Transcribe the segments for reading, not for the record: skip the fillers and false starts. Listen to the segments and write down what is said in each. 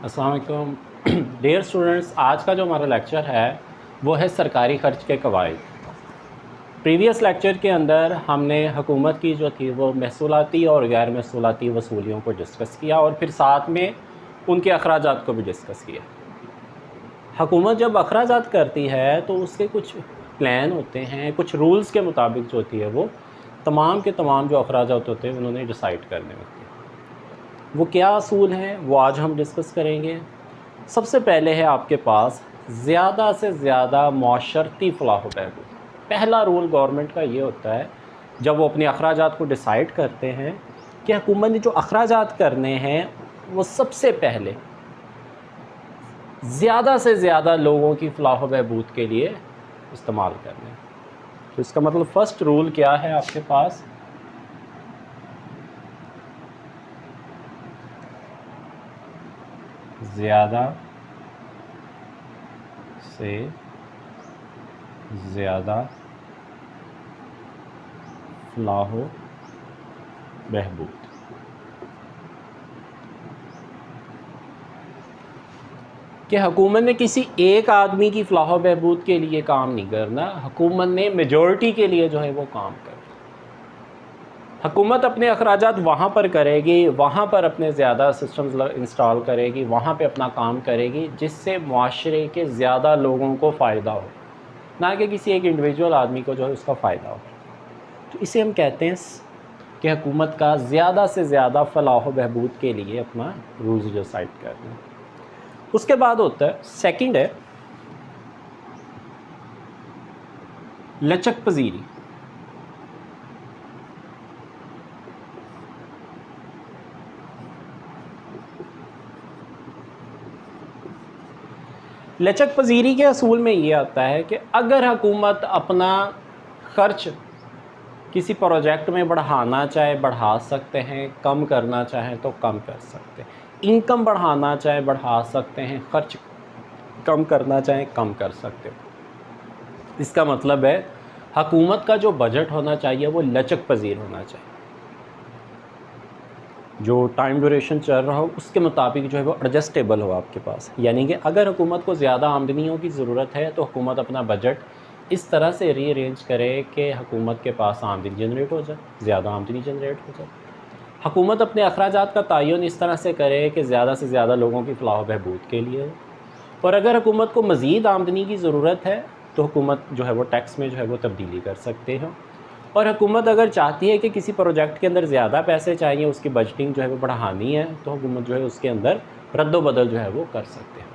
अस्सलाम वालेकुम dear students, आज का जो हमारा लेक्चर है वो है सरकारी ख़र्च के कवायद। प्रीवियस लेक्चर के अंदर हमने हुकूमत की जो थी वो महसूलाती और गैर महसूलाती वसूलियों को डिस्कस किया और फिर साथ में उनके अखराजात को भी डिस्कस किया। हुकूमत जब अखराजात करती है तो उसके कुछ प्लान होते हैं, कुछ रूल्स के मुताबिक जो होती है वो तमाम के तमाम जो अखराजात होते हैं उन्होंने डिसाइड करने होते हैं। वो क्या असूल हैं वो आज हम डिस्कस करेंगे। सबसे पहले है आपके पास ज़्यादा से ज़्यादा मौशरती फ़लाह व बहबूद। पहला रूल गवर्नमेंट का ये होता है जब वो अपने अखराजात को डिसाइड करते हैं कि हुकूमत ने जो अखराजात करने हैं वो सबसे पहले ज़्यादा से ज़्यादा लोगों की फ़लाह व बहबूद के लिए इस्तेमाल करने हैं। तो इसका मतलब फ़र्स्ट रूल क्या है आपके पास, ज़्यादा से ज़्यादा फ़लाह व बहबूद। कि हुकूमत ने किसी एक आदमी की फ़लाह व बहबूद के लिए काम नहीं करना, हुकूमत ने मेजॉरिटी के लिए जो है वो काम करना। हुकूमत अपने अखराजात वहाँ पर करेगी, वहाँ पर अपने ज़्यादा सिस्टम्स इंस्टॉल करेगी, वहाँ पे अपना काम करेगी जिससे मुआशरे के ज़्यादा लोगों को फ़ायदा हो, ना कि किसी एक इंडिविजुअल आदमी को जो है उसका फ़ायदा हो। तो इसे हम कहते हैं कि हुकूमत का ज़्यादा से ज़्यादा फ़लाह व बहबूद के लिए अपना रूल्स डिसाइड करना। उसके बाद होता है सेकंड है लचक पजीरी। लचक पजीरी के असूल में ये आता है कि अगर हुकूमत अपना ख़र्च किसी प्रोजेक्ट में बढ़ाना चाहे बढ़ा सकते हैं, कम करना चाहें तो कम कर सकते हैं, इनकम बढ़ाना चाहे बढ़ा सकते हैं, ख़र्च कम करना चाहें कम कर सकते हो। इसका मतलब है हुकूमत का जो बजट होना चाहिए वो लचक पजीर होना चाहिए, जो टाइम ड्यूरेशन चल रहा हो उसके मुताबिक जो है वो एडजस्टेबल हो आपके पास। यानी कि अगर हुकूमत को ज़्यादा आमदनियों की ज़रूरत है तो हुकूमत अपना बजट इस तरह से रीअरेंज करे कि हुकूमत के पास आमदनी जनरेट हो जाए, ज़्यादा आमदनी जनरेट हो जाए। हुकूमत अपने अखराजात का तयन इस तरह से करे कि ज़्यादा से ज़्यादा लोगों की फ़लाह व बहबूद के लिए हो। और अगर हुकूमत को मज़ीद आमदनी की ज़रूरत है तो हुकूमत जो है वो टैक्स में जो है वो तब्दीली कर सकते हो। और हुकूमत अगर चाहती है कि किसी प्रोजेक्ट के अंदर ज़्यादा पैसे चाहिए, उसकी बजटिंग जो है वो बढ़ानी है, तो हुकूमत जो है उसके अंदर रद्द-बदल जो है वो कर सकते हैं।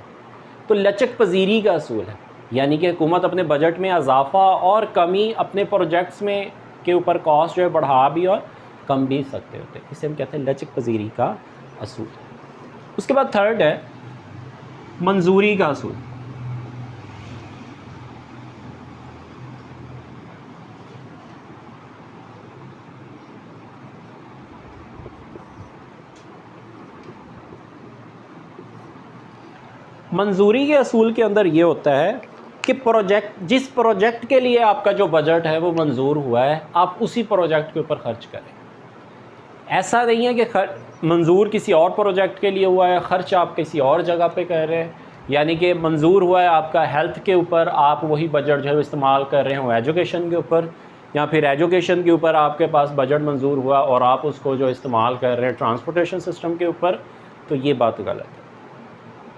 तो लचक पजीरी का असूल है, यानी कि हुकूमत अपने बजट में इजाफ़ा और कमी अपने प्रोजेक्ट्स में के ऊपर कॉस्ट जो है बढ़ा भी और कम भी सकते होते हैं। इसे हम कहते हैं लचक पजीरी का असूल। उसके बाद थर्ड है मंजूरी का असूल। मंजूरी के असूल के अंदर ये होता है कि जिस प्रोजेक्ट के लिए आपका जो बजट है वो मंजूर हुआ है, आप उसी प्रोजेक्ट के ऊपर खर्च करें। ऐसा नहीं है कि मंजूर किसी और प्रोजेक्ट के लिए हुआ है, ख़र्च आप किसी और जगह पे कर रहे हैं। यानी कि मंजूर हुआ है आपका हेल्थ के ऊपर, आप वही बजट जो है इस्तेमाल कर रहे हो एजुकेशन के ऊपर, या फिर एजुकेशन के ऊपर आपके पास बजट मंजूर हुआ और आप उसको जो इस्तेमाल कर रहे हैं ट्रांसपोर्टेशन सिस्टम के ऊपर, तो ये बात गलत है।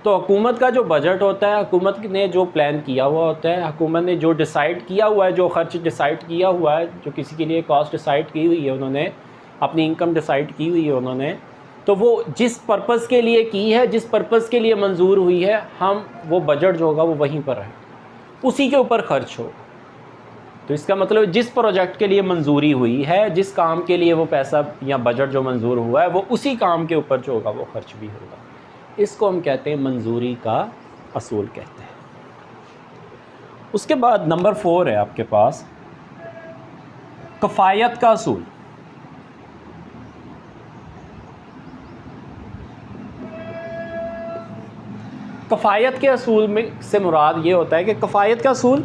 तो हुकूमत का जो बजट होता है, हुकूमत ने जो प्लान किया हुआ होता है, हुकूमत ने जो डिसाइड किया हुआ है, जो ख़र्च डिसाइड किया हुआ है, जो किसी के लिए कॉस्ट डिसाइड की हुई है उन्होंने, अपनी इनकम डिसाइड की हुई है उन्होंने, तो वो जिस पर्पज़ के लिए की है, जिस पर्पज़ के लिए मंजूर हुई है, हम वो बजट जो होगा वो वहीं पर है, उसी के ऊपर खर्च हो। तो इसका मतलब जिस प्रोजेक्ट के लिए मंजूरी हुई है, जिस काम के लिए वो पैसा या बजट जो मंजूर हुआ है, वो उसी काम के ऊपर जो होगा वो खर्च भी होगा। इसको हम कहते हैं मंजूरी का असूल कहते हैं। उसके बाद नंबर 4 है आपके पास कफ़ायत का असूल। कफ़ायत के असूल में से मुराद ये होता है कि कफ़ायत का असूल,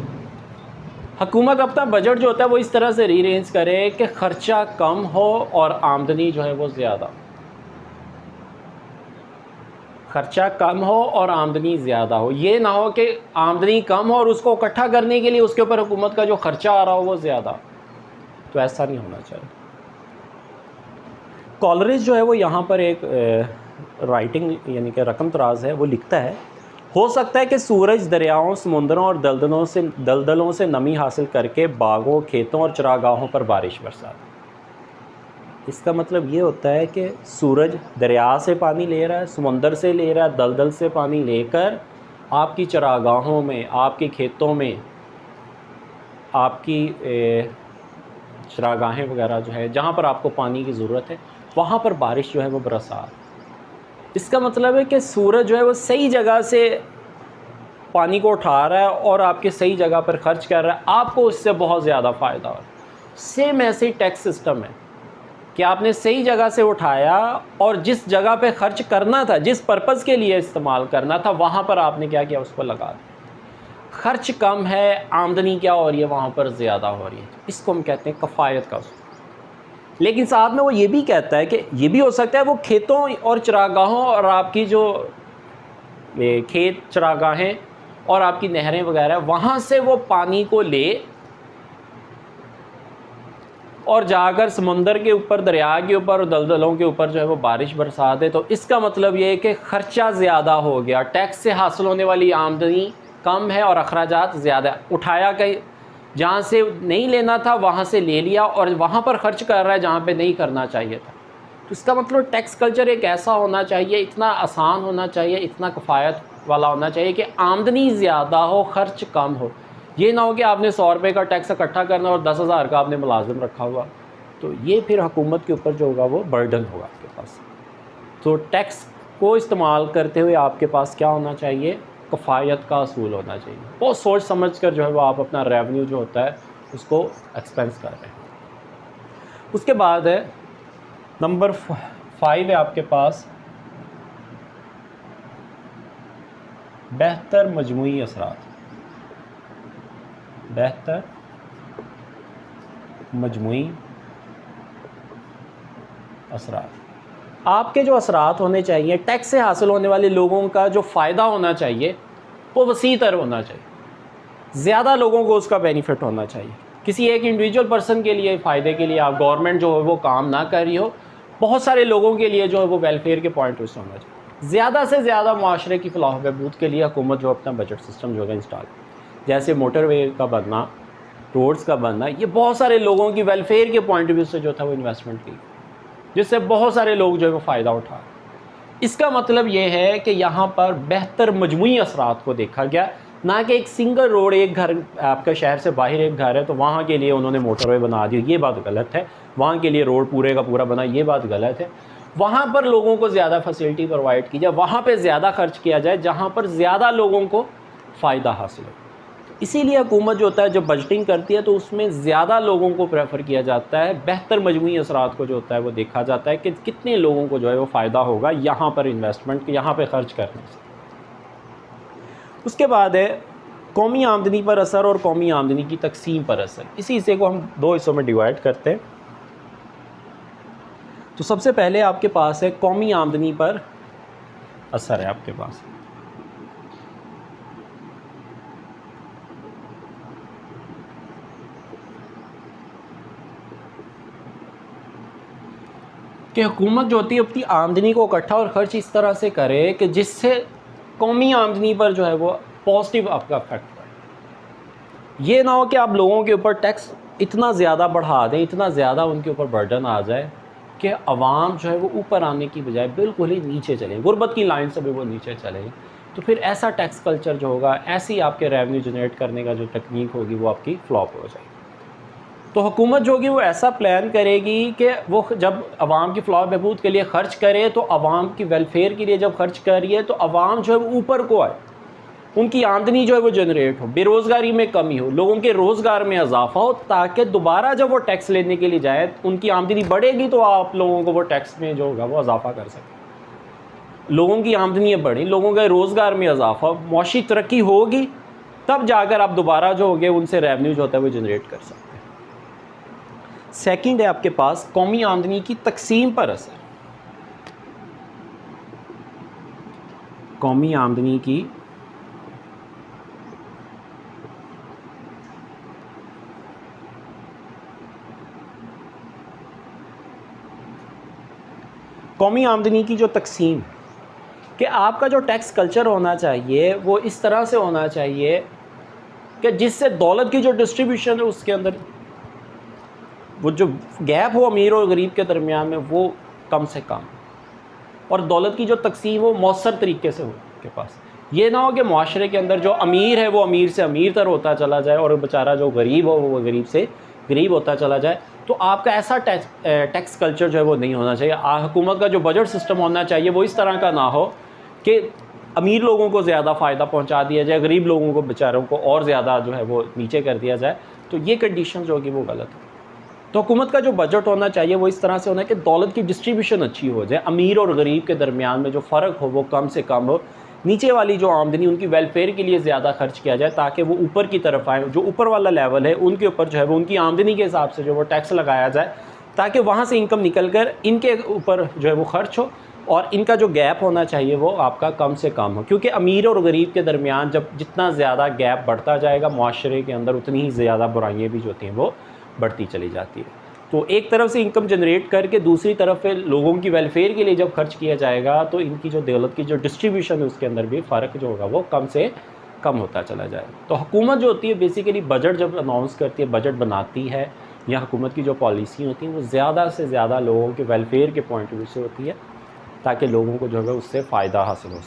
हुकूमत अपना बजट जो होता है वो इस तरह से रीअरेंज करे कि ख़र्चा कम हो और आमदनी जो है वो ज़्यादा। खर्चा कम हो और आमदनी ज़्यादा हो। ये ना हो कि आमदनी कम हो और उसको इकट्ठा करने के लिए उसके ऊपर हुकूमत का जो ख़र्चा आ रहा हो वो ज़्यादा, तो ऐसा नहीं होना चाहिए। कॉलरिज जो है वो यहाँ पर एक राइटिंग यानी कि रकम तराज है, वो लिखता है, हो सकता है कि सूरज दरियाओं, समुंदरों और दलदलों से नमी हासिल करके बागों, खेतों और चरागाहों पर बारिश बरसा दे। इसका मतलब ये होता है कि सूरज दरिया से पानी ले रहा है, समुंदर से ले रहा है, दलदल से पानी लेकर आपकी चरागाहों में, आपके खेतों में, आपकी चरागाहें वगैरह जो है जहाँ पर आपको पानी की ज़रूरत है वहाँ पर बारिश जो है वो बरसा। इसका मतलब है कि सूरज जो है वो सही जगह से पानी को उठा रहा है और आपके सही जगह पर ख़र्च कर रहा है, आपको उससे बहुत ज़्यादा फ़ायदा हो रहा है। सेम ऐसे ही टैक्स सिस्टम है कि आपने सही जगह से उठाया और जिस जगह पे ख़र्च करना था, जिस पर्पज़ के लिए इस्तेमाल करना था, वहाँ पर आपने क्या किया, उसको लगा दिया। ख़र्च कम है, आमदनी क्या हो रही है, वहाँ पर ज़्यादा हो रही है। इसको हम कहते हैं कफ़ायत का उसूल। लेकिन साथ में वो ये भी कहता है कि ये भी हो सकता है वो खेतों और चरागाहों और आपकी जो खेत, चरागाहें और आपकी नहरें वगैरह, वहाँ से वो पानी को ले और जाकर समुंदर के ऊपर, दरिया के ऊपर और दलदलों के ऊपर जो है वो बारिश बरसा दे। तो इसका मतलब ये है कि ख़र्चा ज़्यादा हो गया, टैक्स से हासिल होने वाली आमदनी कम है और अखराजात ज़्यादा। उठाया कहीं जहाँ से नहीं लेना था वहाँ से ले लिया और वहाँ पर ख़र्च कर रहा है जहाँ पे नहीं करना चाहिए था। तो इसका मतलब टैक्स कल्चर एक ऐसा होना चाहिए, इतना आसान होना चाहिए, इतना कफ़ायत वाला होना चाहिए कि आमदनी ज़्यादा हो, ख़र्च कम हो। ये ना हो कि आपने 100 रुपये का टैक्स इकट्ठा करना और 10,000 का आपने मुलाजिम रखा हुआ, तो ये फिर हुकूमत के ऊपर जो होगा वो बर्डन होगा आपके पास। तो टैक्स को इस्तेमाल करते हुए आपके पास क्या होना चाहिए, कफ़ायत का असूल होना चाहिए। बहुत सोच समझ कर जो है वो आप अपना रेवेन्यू जो होता है उसको एक्सपेंस कर रहे हैं। उसके बाद है नंबर 5 है आपके पास बेहतर मजमूई असरात। बेहतर मजमूई असरात, आपके जो असरात होने चाहिए, टैक्स से हासिल होने वाले लोगों का जो फ़ायदा होना चाहिए वो वसी तर होना चाहिए, ज़्यादा लोगों को उसका बेनिफिट होना चाहिए। किसी एक इंडिविजुअल पर्सन के लिए फ़ायदे के लिए आप गवर्नमेंट जो है वो काम ना कर रही हो, बहुत सारे लोगों के लिए जो है वो वेलफेयर के पॉइंट ऑफ व्यू से होना चाहिए। ज़्यादा से ज़्यादा माशरे की फलाह बहबूद के लिए हुकूमत जो अपना बजट सिस्टम जो है इंस्टॉल, जैसे मोटरवे का बनना, रोड्स का बनना, ये बहुत सारे लोगों की वेलफेयर के पॉइंट ऑफ व्यू से जो था वो इन्वेस्टमेंट की, जिससे बहुत सारे लोग जो है वो फ़ायदा उठा। इसका मतलब ये है कि यहाँ पर बेहतर मजमूई असरात को देखा गया, ना कि एक सिंगल रोड, एक घर आपका शहर से बाहर एक घर है तो वहाँ के लिए उन्होंने मोटरवे बना दी, ये बात गलत है। वहाँ के लिए रोड पूरे का पूरा बना, ये बात गलत है। वहाँ पर लोगों को ज़्यादा फैसिलिटी प्रोवाइड की जाए, वहाँ पर ज़्यादा खर्च किया जाए जहाँ पर ज़्यादा लोगों को फ़ायदा हासिल हो। इसीलिए हुकूमत जो होता है, जो बजटिंग करती है, तो उसमें ज़्यादा लोगों को प्रेफर किया जाता है। बेहतर मजमूई असरात को जो होता है वो देखा जाता है कि कितने लोगों को जो है वो फ़ायदा होगा यहाँ पर इन्वेस्टमेंट, यहाँ पर ख़र्च करने से। उसके बाद है कौमी आमदनी पर असर और कौमी आमदनी की तकसीम पर असर। इसी हिस्से को हम 2 हिस्सों में डिवाइड करते हैं। तो सबसे पहले आपके पास है कौमी आमदनी पर असर है आपके पास। कि हुकूमत जो होती है अपनी आमदनी को इकट्ठा और ख़र्च इस तरह से करे कि जिससे कौमी आमदनी पर जो है वो पॉजिटिव आपका इफेक्ट पड़े। ये ना हो कि आप लोगों के ऊपर टैक्स इतना ज़्यादा बढ़ा दें, इतना ज़्यादा उनके ऊपर बर्डन आ जाए कि आवाम जो है वो ऊपर आने की बजाय बिल्कुल ही नीचे चले, गुर्बत की लाइन से भी वो नीचे चले। तो फिर ऐसा टैक्स कल्चर जो होगा, ऐसी आपके रेवेन्यू जनरेट करने का जो टेक्निक होगी वो आपकी फ्लॉप हो जाएगी। तो हुकूमत जो होगी वो ऐसा प्लान करेगी कि वो जब आवाम की फलाह बहबूद के लिए ख़र्च करे, तो आवाम की वेलफेयर के लिए जब खर्च कर रही है तो आवाम जो है वो ऊपर को आए, उनकी आमदनी जो है वो जनरेट हो, बेरोज़गारी में कमी हो, लोगों के रोज़गार में इजाफा हो, ताकि दोबारा जब वो टैक्स लेने के लिए जाए उनकी आमदनी बढ़ेगी तो आप लोगों को वो टैक्स में जो होगा वो इजाफा कर सकें। लोगों की आमदनी बढ़ी, लोगों के रोज़गार में इजाफा, मौशी तरक्की होगी, तब जाकर आप दोबारा जो होगे उनसे रेवेन्यू जो होता है वो जनरेट कर सकते हैं। सेकंड है आपके पास कौमी आमदनी की तकसीम पर असर। कौमी आमदनी की जो तकसीम, कि आपका जो टैक्स कल्चर होना चाहिए वो इस तरह से होना चाहिए कि जिससे दौलत की जो डिस्ट्रीब्यूशन है उसके अंदर वो जो गैप हो अमीर और गरीब के दरमियान में वो कम से कम, और दौलत की जो तकसीम हो मौसर तरीके से हो के पास। ये ना हो कि माशरे के अंदर जो अमीर है वो अमीर से अमीर तर होता चला जाए और बेचारा जो गरीब हो वो गरीब से गरीब होता चला जाए। तो आपका ऐसा टैक्स कल्चर जो है वो नहीं होना चाहिए। हुकूमत का जो बजट सिस्टम होना चाहिए वो इस तरह का ना हो कि अमीर लोगों को ज़्यादा फ़ायदा पहुंचा दिया जाए, गरीब लोगों को बेचारों को और ज़्यादा जो है वो नीचे कर दिया जाए। तो ये कंडीशन जो होगी वो गलत है। तो हुकूमत का जो बजट होना चाहिए वो इस तरह से होना है कि दौलत की डिस्ट्रीब्यूशन अच्छी हो जाए, अमीर और गरीब के दरमियान में जो फ़र्क हो वो कम से कम हो, नीचे वाली जो आमदनी उनकी वेलफेयर के लिए ज़्यादा खर्च किया जाए ताकि वो ऊपर की तरफ आए। जो ऊपर वाला लेवल है उनके ऊपर जो है वो उनकी आमदनी के हिसाब से जो वो टैक्स लगाया जाए ताकि वहाँ से इनकम निकल कर इनके ऊपर जो है वो खर्च हो, और इनका जो गैप होना चाहिए वो आपका कम से कम हो। क्योंकि अमीर और गरीब के दरमियान जब जितना ज़्यादा गैप बढ़ता जाएगा माशरे के अंदर उतनी ही ज़्यादा बुराइयाँ भी जो होती हैं वो बढ़ती चली जाती है। तो एक तरफ से इनकम जनरेट करके दूसरी तरफ पे लोगों की वेलफेयर के लिए जब खर्च किया जाएगा तो इनकी जो दौलत की जो डिस्ट्रीब्यूशन है उसके अंदर भी फ़र्क जो होगा वो कम से कम होता चला जाए। तो हुकूमत जो होती है बेसिकली बजट जब अनाउंस करती है, बजट बनाती है या हुकूमत की जो पॉलिसी होती हैं वो ज़्यादा से ज़्यादा लोगों के वेलफेयर के पॉइंट ऑफ व्यू से होती है ताकि लोगों को जो है उससे फ़ायदा हासिल हो सके।